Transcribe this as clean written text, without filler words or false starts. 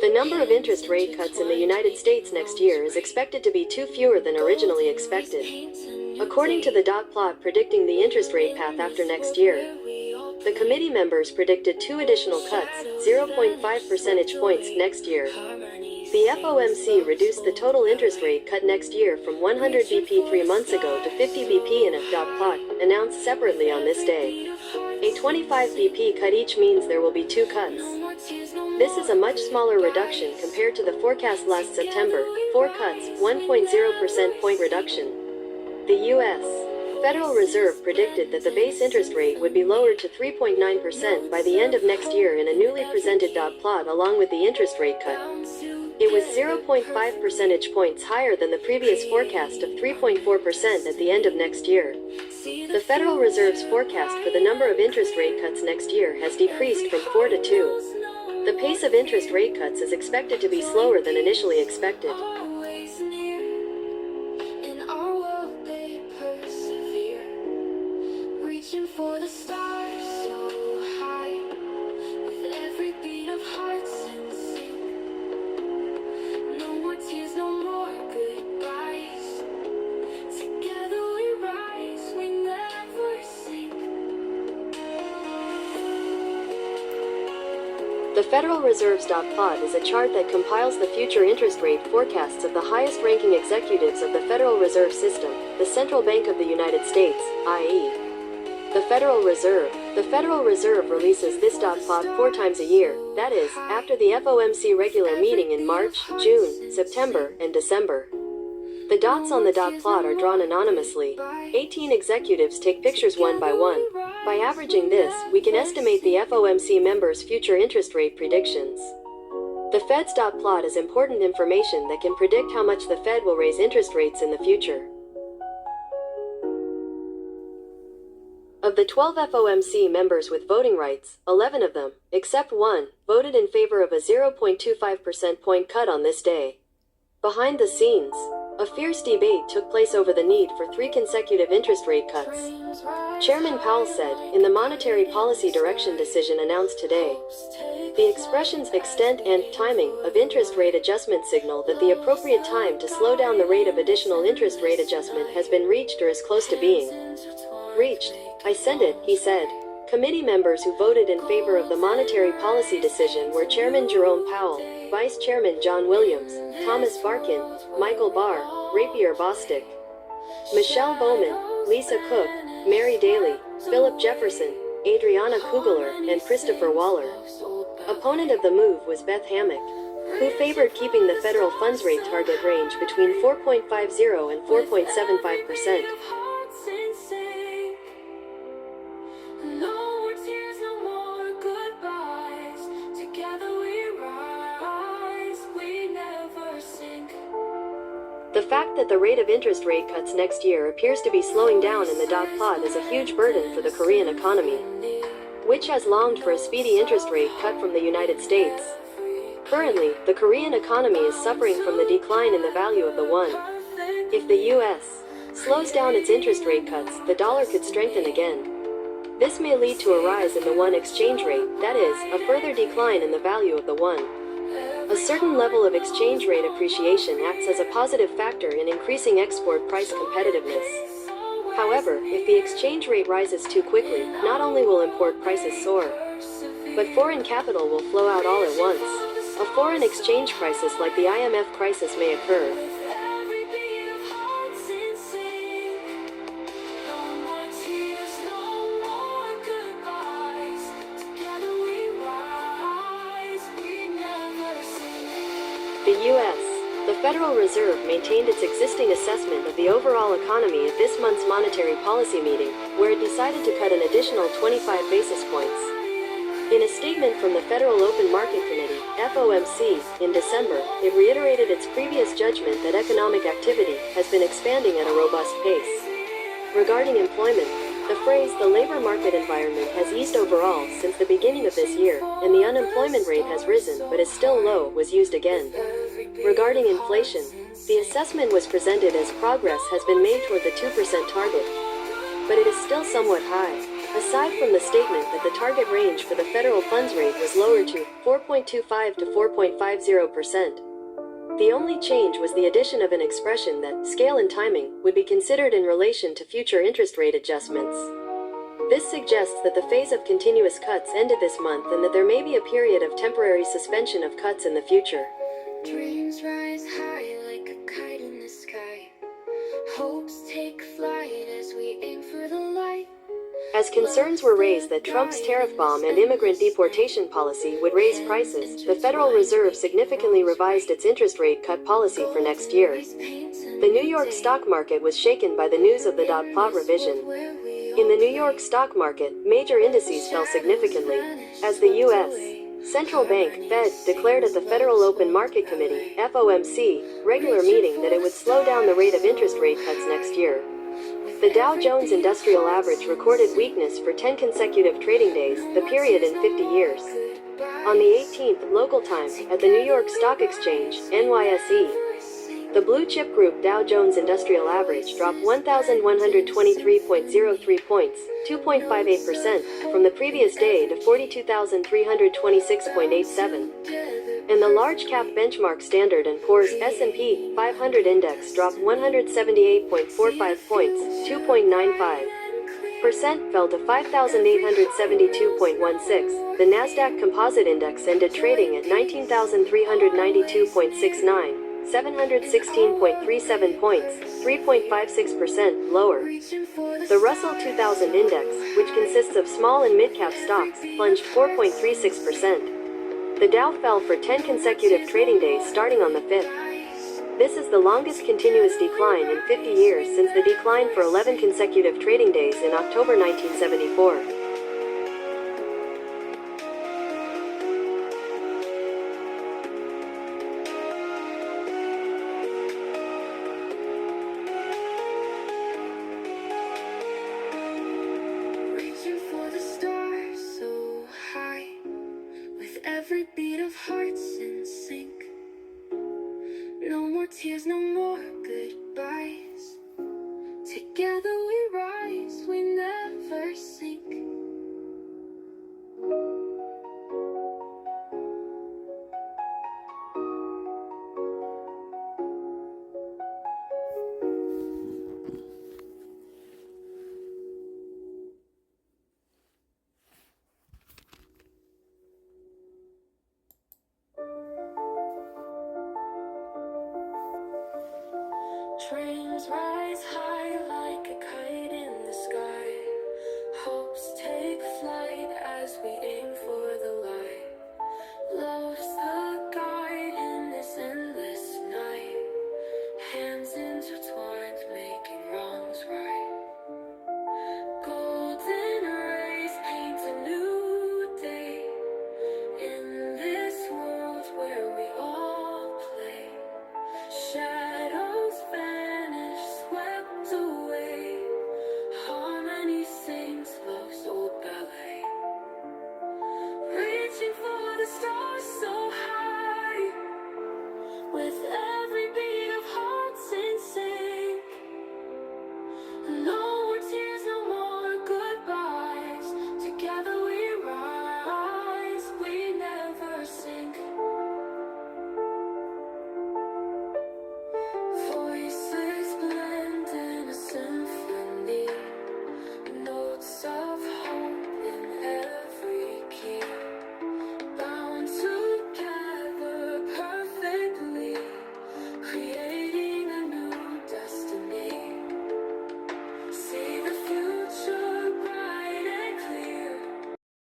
The number of interest rate cuts in the United States next year is expected to be 2 fewer than originally expected. According to the dot plot predicting the interest rate path after next year, the committee members predicted 2 additional cuts, 0.5 percentage points next year. The FOMC reduced the total interest rate cut next year from 100 BP 3 months ago to 50 BP in a dot plot, announced separately on this day. A 25 BP cut each means there will be 2 cuts. This is a much smaller reduction compared to the forecast last September, 4 cuts, 1.0% point reduction. The U.S. Federal Reserve predicted that the base interest rate would be lowered to 3.9% by the end of next year in a newly presented dot plot along with the interest rate cut. It was 0.5 percentage points higher than the previous forecast of 3.4% at the end of next year. The Federal Reserve's forecast for the number of interest rate cuts next year has decreased from 4 to 2. The pace of interest rate cuts is expected to be slower than initially expected. For the stars so high, with every beat of hearts in sync. No more tears, no more goodbyes. Together we rise, we never sink. The Federal Reserve's dot plot is a chart that compiles the future interest rate forecasts of the highest-ranking executives of the Federal Reserve System, the Central Bank of the United States, i.e., the Federal Reserve. The Federal Reserve releases this dot plot 4 times a year, that is, after the FOMC regular meeting in March, June, September, and December. The dots on the dot plot are drawn anonymously. 18 executives take pictures one by one. By averaging this, we can estimate the FOMC members' future interest rate predictions. The Fed's dot plot is important information that can predict how much the Fed will raise interest rates in the future. Of the 12 FOMC members with voting rights, 11 of them, except one, voted in favor of a 0.25% point cut on this day. Behind the scenes, a fierce debate took place over the need for 3 consecutive interest rate cuts. Chairman Powell said, in the monetary policy direction decision announced today, the expressions extent and timing of interest rate adjustment signal that the appropriate time to slow down the rate of additional interest rate adjustment has been reached or is close to being reached. I sent it, he said. Committee members who voted in favor of the monetary policy decision were Chairman Jerome Powell, Vice Chairman John Williams, Thomas Barkin, Michael Barr, Rapier Bostic, Michelle Bowman, Lisa Cook, Mary Daly, Philip Jefferson, Adriana Kugler, and Christopher Waller. Opponent of the move was Beth Hammack, who favored keeping the federal funds rate target range between 4.50 and 4.75%. The fact that the rate of interest rate cuts next year appears to be slowing down in the dot plot is a huge burden for the Korean economy, which has longed for a speedy interest rate cut from the United States. Currently, the Korean economy is suffering from the decline in the value of the won. If the U.S. slows down its interest rate cuts, the dollar could strengthen again. This may lead to a rise in the won exchange rate, that is, a further decline in the value of the won. A certain level of exchange rate appreciation acts as a positive factor in increasing export price competitiveness. However, if the exchange rate rises too quickly, not only will import prices soar, but foreign capital will flow out all at once. A foreign exchange crisis like the IMF crisis may occur. The U.S. The Federal Reserve maintained its existing assessment of the overall economy at this month's monetary policy meeting, where it decided to cut an additional 25 basis points. In a statement from the Federal Open Market Committee, FOMC, in December, it reiterated its previous judgment that economic activity has been expanding at a robust pace. Regarding employment, the phrase "the labor market environment has eased overall since the beginning of this year, and the unemployment rate has risen but is still low" was used again. Regarding inflation, the assessment was presented as progress has been made toward the 2% target, but it is still somewhat high. Aside from the statement that the target range for the federal funds rate was lowered to 4.25 to 4.50%, the only change was the addition of an expression that scale and timing would be considered in relation to future interest rate adjustments. This suggests that the phase of continuous cuts ended this month and that there may be a period of temporary suspension of cuts in the future. Dreams rise high like a kite in the sky. Hopes take flight as we aim for the light. As concerns were raised that Trump's tariff bomb and immigrant deportation policy would raise prices, the Federal Reserve significantly revised its interest rate cut policy for next year. The New York stock market was shaken by the news of the dot plot revision. In the New York stock market, major indices fell significantly, as the U.S. Central Bank, Fed, declared at the Federal Open Market Committee, FOMC, regular meeting that it would slow down the rate of interest rate cuts next year. The Dow Jones Industrial Average recorded weakness for 10 consecutive trading days, the period in 50 years. On the 18th, local time, at the New York Stock Exchange, NYSE, the blue-chip group Dow Jones Industrial Average dropped 1,123.03 points, 2.58%, from the previous day to 42,326.87. And the large-cap benchmark Standard & Poor's S&P 500 index dropped 178.45 points, 2.95%, fell to 5,872.16. The Nasdaq Composite Index ended trading at 19,392.69. 716.37 points, 3.56% lower. The Russell 2000 Index, which consists of small and mid-cap stocks, plunged 4.36%. The Dow fell for 10 consecutive trading days starting on the 5th. This is the longest continuous decline in 50 years since the decline for 11 consecutive trading days in October 1974. Every beat of hearts in sync. No more tears, no more goodbyes. Together we rise, we never sink. Dreams rise high like a kite in the sky. Hopes take flight as we aim for the light.